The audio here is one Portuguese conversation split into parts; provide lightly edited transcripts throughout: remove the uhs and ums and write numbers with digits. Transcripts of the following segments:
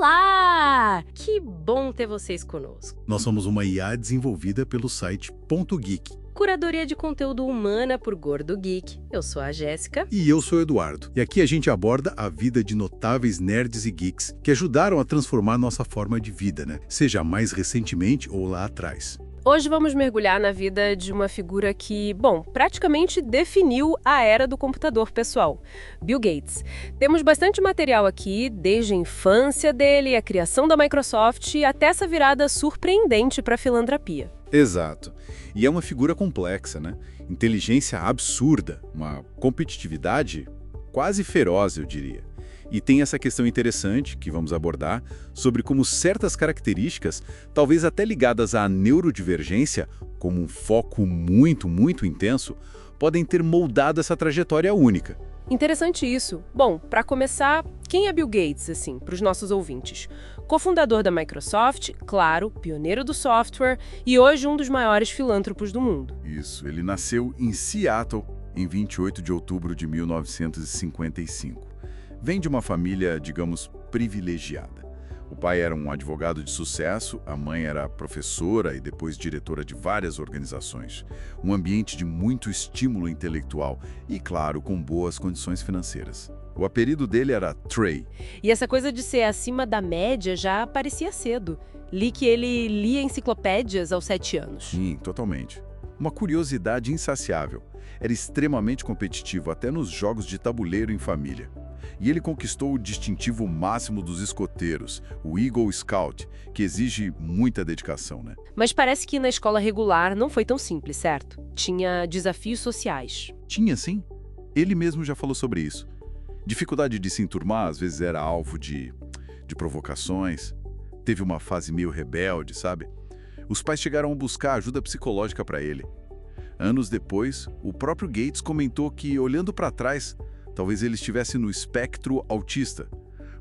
Olá! Que bom ter vocês conosco. Nós somos uma IA desenvolvida pelo site Ponto Geek. Curadoria de conteúdo humana por Gordo Geek. Eu sou a Jéssica. E eu sou o Eduardo. E aqui a gente aborda a vida de notáveis nerds e geeks que ajudaram a transformar nossa forma de vida, né? Seja mais recentemente ou lá atrás. Hoje vamos mergulhar na vida de uma figura que, bom, praticamente definiu a era do computador pessoal, Bill Gates. Temos bastante material aqui, desde a infância dele, a criação da Microsoft e até essa virada surpreendente para a filantropia. Exato. E é uma figura complexa, né? Inteligência absurda, uma competitividade quase feroz, eu diria. E tem essa questão interessante, que vamos abordar, sobre como certas características, talvez até ligadas à neurodivergência, como um foco muito intenso, podem ter moldado essa trajetória única. Interessante isso. Bom, para começar, quem é Bill Gates, assim, para os nossos ouvintes? Cofundador da Microsoft, claro, pioneiro do software e hoje um dos maiores filântropos do mundo. Isso, ele nasceu em Seattle em 28 de outubro de 1955. Vem de uma família, digamos, privilegiada. O pai era um advogado de sucesso, a mãe era professora e depois diretora de várias organizações. Um ambiente de muito estímulo intelectual e, claro, com boas condições financeiras. O apelido dele era Trey. E essa coisa de ser acima da média já aparecia cedo. Li que ele lia enciclopédias aos 7 anos. Sim, totalmente. Uma curiosidade insaciável. Era extremamente competitivo até nos jogos de tabuleiro em família. E ele conquistou o distintivo máximo dos escoteiros, o Eagle Scout, que exige muita dedicação, né? Mas parece que na escola regular não foi tão simples, certo? Tinha desafios sociais. Tinha, sim. Ele mesmo já falou sobre isso. Dificuldade de se enturmar, às vezes era alvo de provocações. Teve uma fase meio rebelde, sabe? Os pais chegaram a buscar ajuda psicológica para ele. Anos depois, o próprio Gates comentou que, olhando para trás, talvez ele estivesse no espectro autista,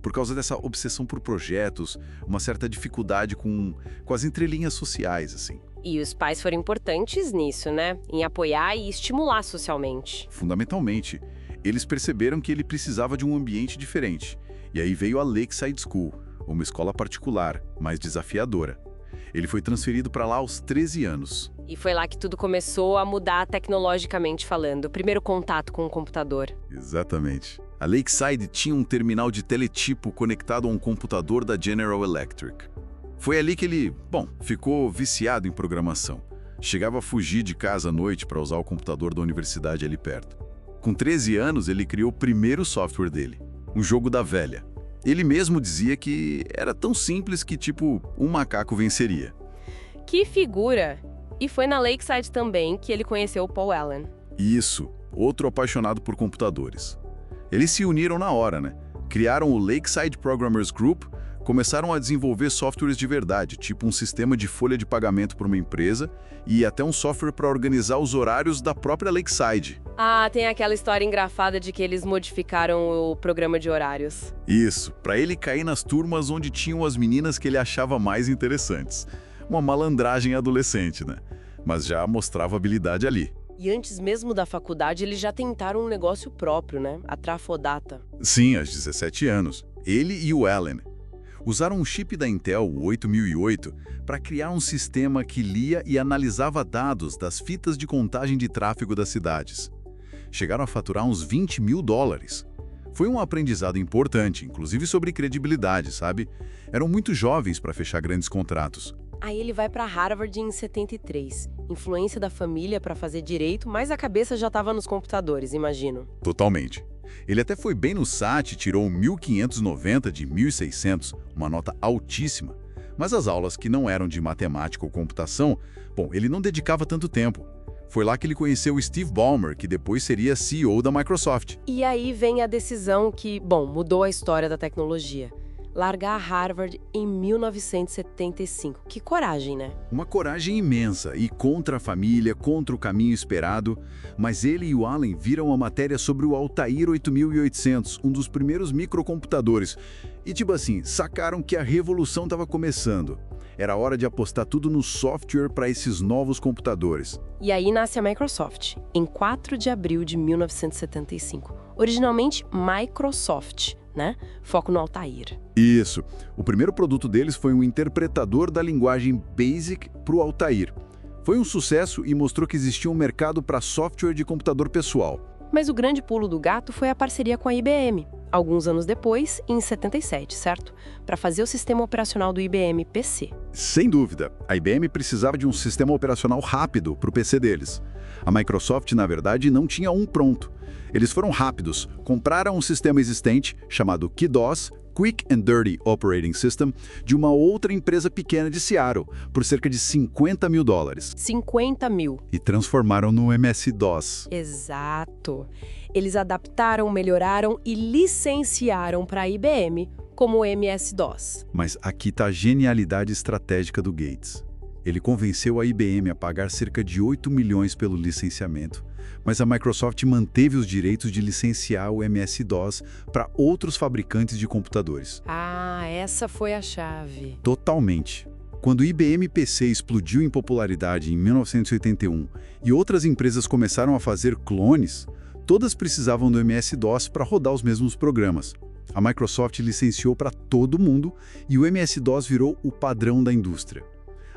por causa dessa obsessão por projetos, uma certa dificuldade com as entrelinhas sociais, assim. E os pais foram importantes nisso, né? Em apoiar e estimular socialmente. Fundamentalmente, eles perceberam que ele precisava de um ambiente diferente. E aí veio a Lakeside School, uma escola particular, mais desafiadora. Ele foi transferido para lá aos 13 anos. E foi lá que tudo começou a mudar tecnologicamente falando, o primeiro contato com o computador. Exatamente. A Lakeside tinha um terminal de teletipo conectado a um computador da General Electric. Foi ali que ele, ficou viciado em programação. Chegava a fugir de casa à noite para usar o computador da universidade ali perto. Com 13 anos, ele criou o primeiro software dele, um jogo da velha. Ele mesmo dizia que era tão simples que, um macaco venceria. Que figura! E foi na Lakeside também que ele conheceu o Paul Allen. Isso, outro apaixonado por computadores. Eles se uniram na hora, né? Criaram o Lakeside Programmers Group, começaram a desenvolver softwares de verdade, tipo um sistema de folha de pagamento para uma empresa e até um software para organizar os horários da própria Lakeside. Ah, tem aquela história engrafada de que eles modificaram o programa de horários. Isso, para ele cair nas turmas onde tinham as meninas que ele achava mais interessantes. Uma malandragem adolescente, né? Mas já mostrava habilidade ali. E antes mesmo da faculdade, eles já tentaram um negócio próprio, né? A Trafodata. Sim, aos 17 anos. Ele e o Allen usaram um chip da Intel, o 8008, para criar um sistema que lia e analisava dados das fitas de contagem de tráfego das cidades. Chegaram a faturar uns $20 mil. Foi um aprendizado importante, inclusive sobre credibilidade, sabe? Eram muito jovens para fechar grandes contratos. Aí ele vai para Harvard em 73. Influência da família para fazer direito, mas a cabeça já estava nos computadores, imagino. Totalmente. Ele até foi bem no SAT e tirou 1590 de 1600, uma nota altíssima. Mas as aulas que não eram de matemática ou computação, ele não dedicava tanto tempo. Foi lá que ele conheceu o Steve Ballmer, que depois seria CEO da Microsoft. E aí vem a decisão que, mudou a história da tecnologia. Largar Harvard em 1975. Que coragem, né? Uma coragem imensa e contra a família, contra o caminho esperado, mas ele e o Allen viram a matéria sobre o Altair 8800, um dos primeiros microcomputadores. E sacaram que a revolução estava começando. Era hora de apostar tudo no software para esses novos computadores. E aí nasce a Microsoft, em 4 de abril de 1975. Originalmente Microsoft, né? Foco no Altair. Isso. O primeiro produto deles foi um interpretador da linguagem BASIC para o Altair. Foi um sucesso e mostrou que existia um mercado para software de computador pessoal. Mas o grande pulo do gato foi a parceria com a IBM, alguns anos depois, em 77, certo? Para fazer o sistema operacional do IBM PC. Sem dúvida, a IBM precisava de um sistema operacional rápido para o PC deles. A Microsoft, na verdade, não tinha um pronto. Eles foram rápidos, compraram um sistema existente, chamado QDOS, Quick and Dirty Operating System, de uma outra empresa pequena de Seattle, por cerca de $50 mil. 50 mil. E transformaram no MS-DOS. Exato. Eles adaptaram, melhoraram e licenciaram para a IBM como o MS-DOS. Mas aqui está a genialidade estratégica do Gates. Ele convenceu a IBM a pagar cerca de 8 milhões pelo licenciamento, mas a Microsoft manteve os direitos de licenciar o MS-DOS para outros fabricantes de computadores. Ah, essa foi a chave. Totalmente. Quando o IBM PC explodiu em popularidade em 1981 e outras empresas começaram a fazer clones, todas precisavam do MS-DOS para rodar os mesmos programas. A Microsoft licenciou para todo mundo e o MS-DOS virou o padrão da indústria.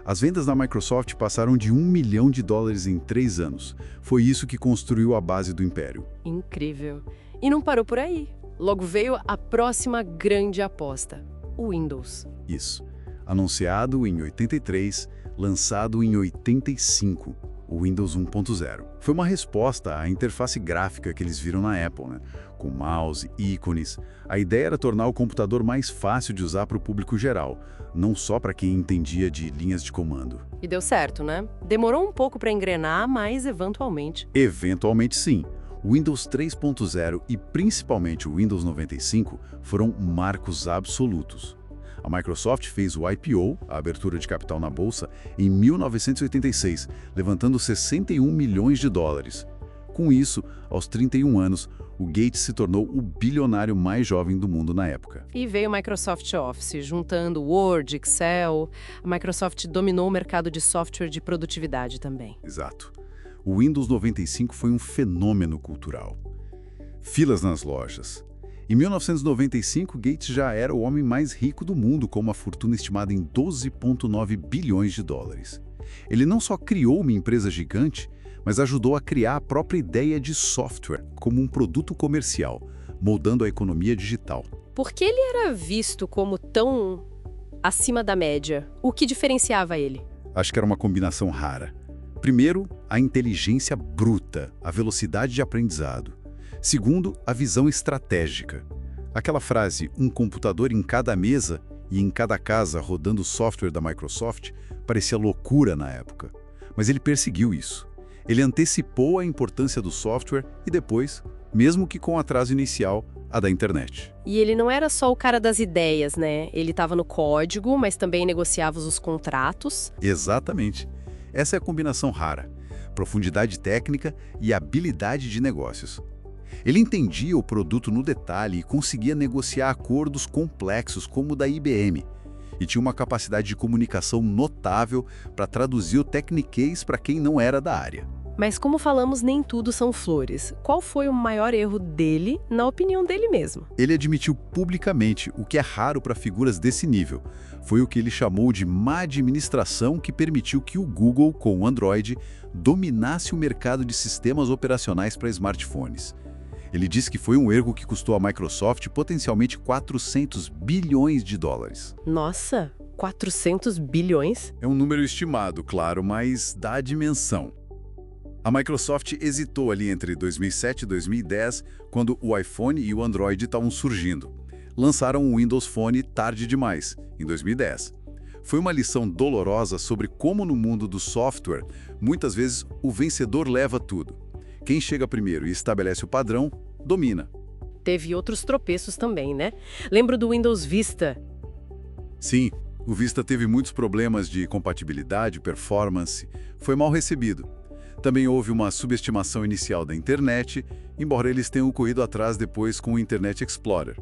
As vendas da Microsoft passaram de $1 milhão em 3 anos. Foi isso que construiu a base do império. Incrível. E não parou por aí. Logo veio a próxima grande aposta, o Windows. Isso. Anunciado em 83, lançado em 85, o Windows 1.0. Foi uma resposta à interface gráfica que eles viram na Apple, né? Com mouse, ícones. A ideia era tornar o computador mais fácil de usar para o público geral, não só para quem entendia de linhas de comando. E deu certo, né? Demorou um pouco para engrenar, mas eventualmente. Eventualmente sim. O Windows 3.0 e principalmente o Windows 95 foram marcos absolutos. A Microsoft fez o IPO, a abertura de capital na bolsa, em 1986, levantando $61 milhões. Com isso, aos 31 anos, o Gates se tornou o bilionário mais jovem do mundo na época. E veio o Microsoft Office, juntando Word, Excel. A Microsoft dominou o mercado de software de produtividade também. Exato. O Windows 95 foi um fenômeno cultural. Filas nas lojas. Em 1995, Gates já era o homem mais rico do mundo, com uma fortuna estimada em $12,9 bilhões. Ele não só criou uma empresa gigante, mas ajudou a criar a própria ideia de software como um produto comercial, moldando a economia digital. Por que ele era visto como tão acima da média? O que diferenciava ele? Acho que era uma combinação rara. Primeiro, a inteligência bruta, a velocidade de aprendizado. Segundo, a visão estratégica. Aquela frase, um computador em cada mesa e em cada casa rodando o software da Microsoft, parecia loucura na época. Mas ele perseguiu isso. Ele antecipou a importância do software e depois, mesmo que com atraso inicial, a da internet. E ele não era só o cara das ideias, né? Ele estava no código, mas também negociava os contratos. Exatamente. Essa é a combinação rara. Profundidade técnica e habilidade de negócios. Ele entendia o produto no detalhe e conseguia negociar acordos complexos como o da IBM. E tinha uma capacidade de comunicação notável para traduzir o techniquez para quem não era da área. Mas como falamos, nem tudo são flores. Qual foi o maior erro dele, na opinião dele mesmo? Ele admitiu publicamente, o que é raro para figuras desse nível. Foi o que ele chamou de má administração que permitiu que o Google, com o Android, dominasse o mercado de sistemas operacionais para smartphones. Ele disse que foi um erro que custou à Microsoft potencialmente $400 bilhões. Nossa, 400 bilhões? É um número estimado, claro, mas dá a dimensão. A Microsoft hesitou ali entre 2007 e 2010, quando o iPhone e o Android estavam surgindo. Lançaram o Windows Phone tarde demais, em 2010. Foi uma lição dolorosa sobre como no mundo do software, muitas vezes o vencedor leva tudo. Quem chega primeiro e estabelece o padrão, domina. Teve outros tropeços também, né? Lembro do Windows Vista. Sim, o Vista teve muitos problemas de compatibilidade, performance, foi mal recebido. Também houve uma subestimação inicial da internet, embora eles tenham corrido atrás depois com o Internet Explorer.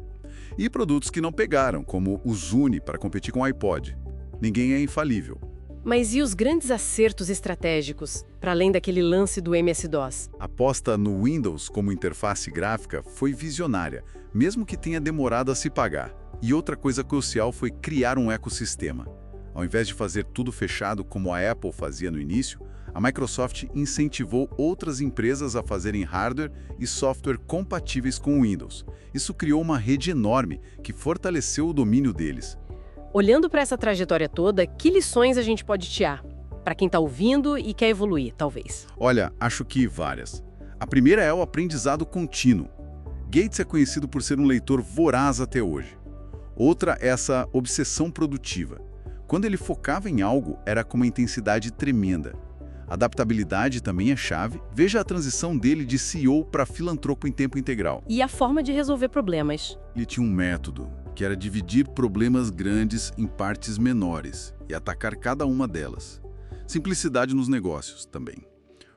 E produtos que não pegaram, como o Zune para competir com o iPod. Ninguém é infalível. Mas e os grandes acertos estratégicos, para além daquele lance do MS-DOS? A aposta no Windows como interface gráfica foi visionária, mesmo que tenha demorado a se pagar. E outra coisa crucial foi criar um ecossistema. Ao invés de fazer tudo fechado como a Apple fazia no início, a Microsoft incentivou outras empresas a fazerem hardware e software compatíveis com o Windows. Isso criou uma rede enorme que fortaleceu o domínio deles. Olhando para essa trajetória toda, que lições a gente pode tirar? Para quem está ouvindo e quer evoluir, talvez. Olha, acho que várias. A primeira é o aprendizado contínuo. Gates é conhecido por ser um leitor voraz até hoje. Outra é essa obsessão produtiva. Quando ele focava em algo, era com uma intensidade tremenda. Adaptabilidade também é chave. Veja a transição dele de CEO para filantropo em tempo integral. E a forma de resolver problemas. Ele tinha um método, que era dividir problemas grandes em partes menores e atacar cada uma delas. Simplicidade nos negócios também.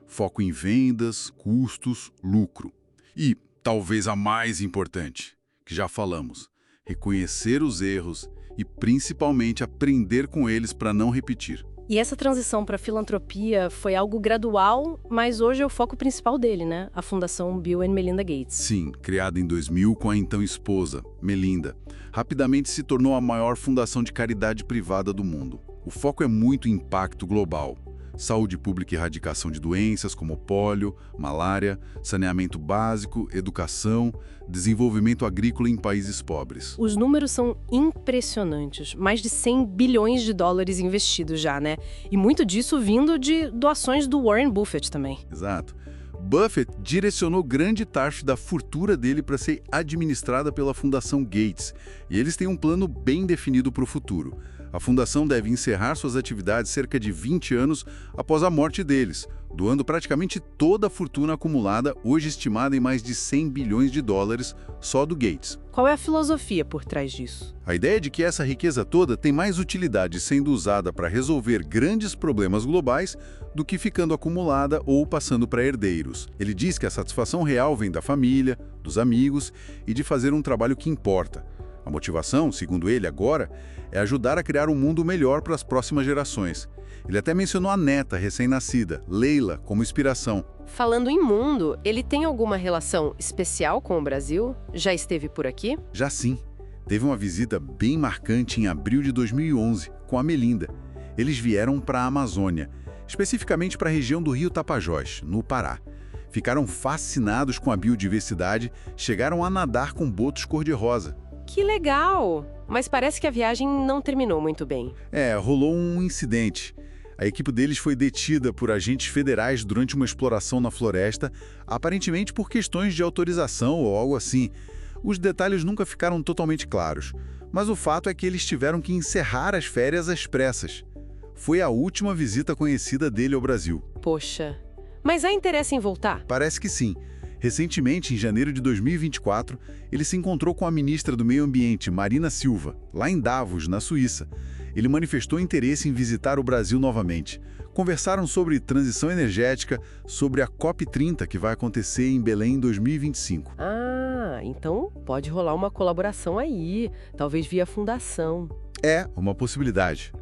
Foco em vendas, custos, lucro. E, talvez a mais importante, que já falamos, reconhecer os erros e principalmente aprender com eles para não repetir. E essa transição para a filantropia foi algo gradual, mas hoje é o foco principal dele, né? A Fundação Bill and Melinda Gates. Sim, criada em 2000 com a então esposa, Melinda. Rapidamente se tornou a maior fundação de caridade privada do mundo. O foco é muito em impacto global. Saúde pública e erradicação de doenças como pólio, malária, saneamento básico, educação, desenvolvimento agrícola em países pobres. Os números são impressionantes. Mais de 100 bilhões de dólares investidos já, né? E muito disso vindo de doações do Warren Buffett também. Exato. Buffett direcionou grande parte da fortuna dele para ser administrada pela Fundação Gates, e eles têm um plano bem definido para o futuro. A fundação deve encerrar suas atividades cerca de 20 anos após a morte deles, doando praticamente toda a fortuna acumulada, hoje estimada em mais de 100 bilhões de dólares, só do Gates. Qual é a filosofia por trás disso? A ideia é de que essa riqueza toda tem mais utilidade sendo usada para resolver grandes problemas globais do que ficando acumulada ou passando para herdeiros. Ele diz que a satisfação real vem da família, dos amigos e de fazer um trabalho que importa. A motivação, segundo ele agora, é ajudar a criar um mundo melhor para as próximas gerações. Ele até mencionou a neta recém-nascida, Leila, como inspiração. Falando em mundo, ele tem alguma relação especial com o Brasil? Já esteve por aqui? Já sim. Teve uma visita bem marcante em abril de 2011, com a Melinda. Eles vieram para a Amazônia, especificamente para a região do Rio Tapajós, no Pará. Ficaram fascinados com a biodiversidade, chegaram a nadar com botos cor-de-rosa. Que legal! Mas parece que a viagem não terminou muito bem. Rolou um incidente. A equipe deles foi detida por agentes federais durante uma exploração na floresta, aparentemente por questões de autorização ou algo assim. Os detalhes nunca ficaram totalmente claros, mas o fato é que eles tiveram que encerrar as férias às pressas. Foi a última visita conhecida dele ao Brasil. Poxa, mas há interesse em voltar? Parece que sim. Recentemente, em janeiro de 2024, ele se encontrou com a ministra do Meio Ambiente, Marina Silva, lá em Davos, na Suíça. Ele manifestou interesse em visitar o Brasil novamente. Conversaram sobre transição energética, sobre a COP30, que vai acontecer em Belém em 2025. Ah, então pode rolar uma colaboração aí, talvez via fundação. É uma possibilidade.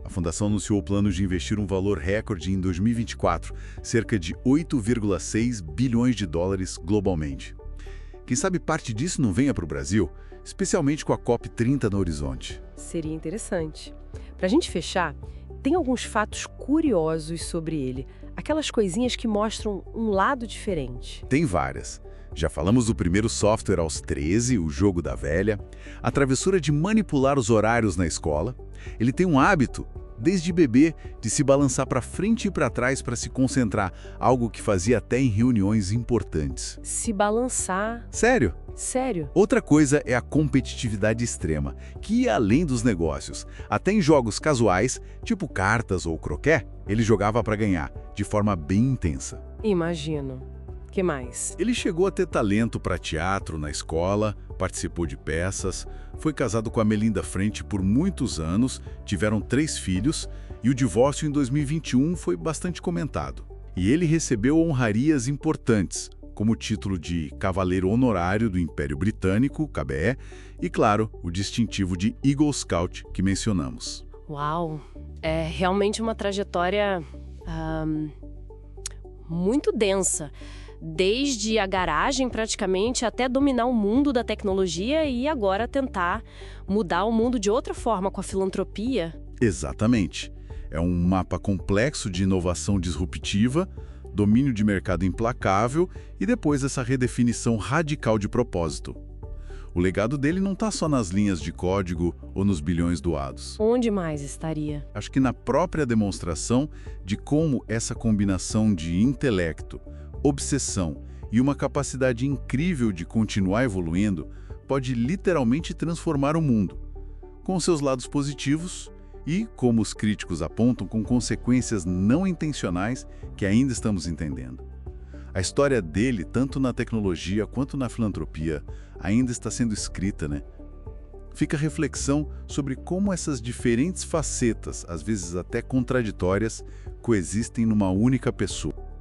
A fundação anunciou planos de investir um valor recorde em 2024, cerca de 8,6 bilhões de dólares globalmente. Quem sabe parte disso não venha para o Brasil, especialmente com a COP30 no horizonte. Seria interessante. Para a gente fechar, tem alguns fatos curiosos sobre ele, aquelas coisinhas que mostram um lado diferente. Tem várias. Já falamos do primeiro software aos 13, o jogo da velha, a travessura de manipular os horários na escola. Ele tem um hábito, desde bebê, de se balançar para frente e para trás para se concentrar, algo que fazia até em reuniões importantes. Se balançar? Sério? Sério? Outra coisa é a competitividade extrema, que ia além dos negócios. Até em jogos casuais, tipo cartas ou croquet, ele jogava para ganhar, de forma bem intensa. Imagino. Que mais? Ele chegou a ter talento para teatro na escola, participou de peças, foi casado com a Melinda Frente por muitos anos, tiveram 3 filhos e o divórcio em 2021 foi bastante comentado. E ele recebeu honrarias importantes, como o título de Cavaleiro Honorário do Império Britânico, KBE, e, claro, o distintivo de Eagle Scout que mencionamos. Uau! É realmente uma trajetória muito densa. Desde a garagem, praticamente, até dominar o mundo da tecnologia e agora tentar mudar o mundo de outra forma com a filantropia. Exatamente. É um mapa complexo de inovação disruptiva, domínio de mercado implacável e depois essa redefinição radical de propósito. O legado dele não está só nas linhas de código ou nos bilhões doados. Onde mais estaria? Acho que na própria demonstração de como essa combinação de intelecto, obsessão e uma capacidade incrível de continuar evoluindo pode literalmente transformar o mundo, com seus lados positivos e, como os críticos apontam, com consequências não intencionais que ainda estamos entendendo. A história dele, tanto na tecnologia quanto na filantropia, ainda está sendo escrita, né? Fica a reflexão sobre como essas diferentes facetas, às vezes até contraditórias, coexistem numa única pessoa.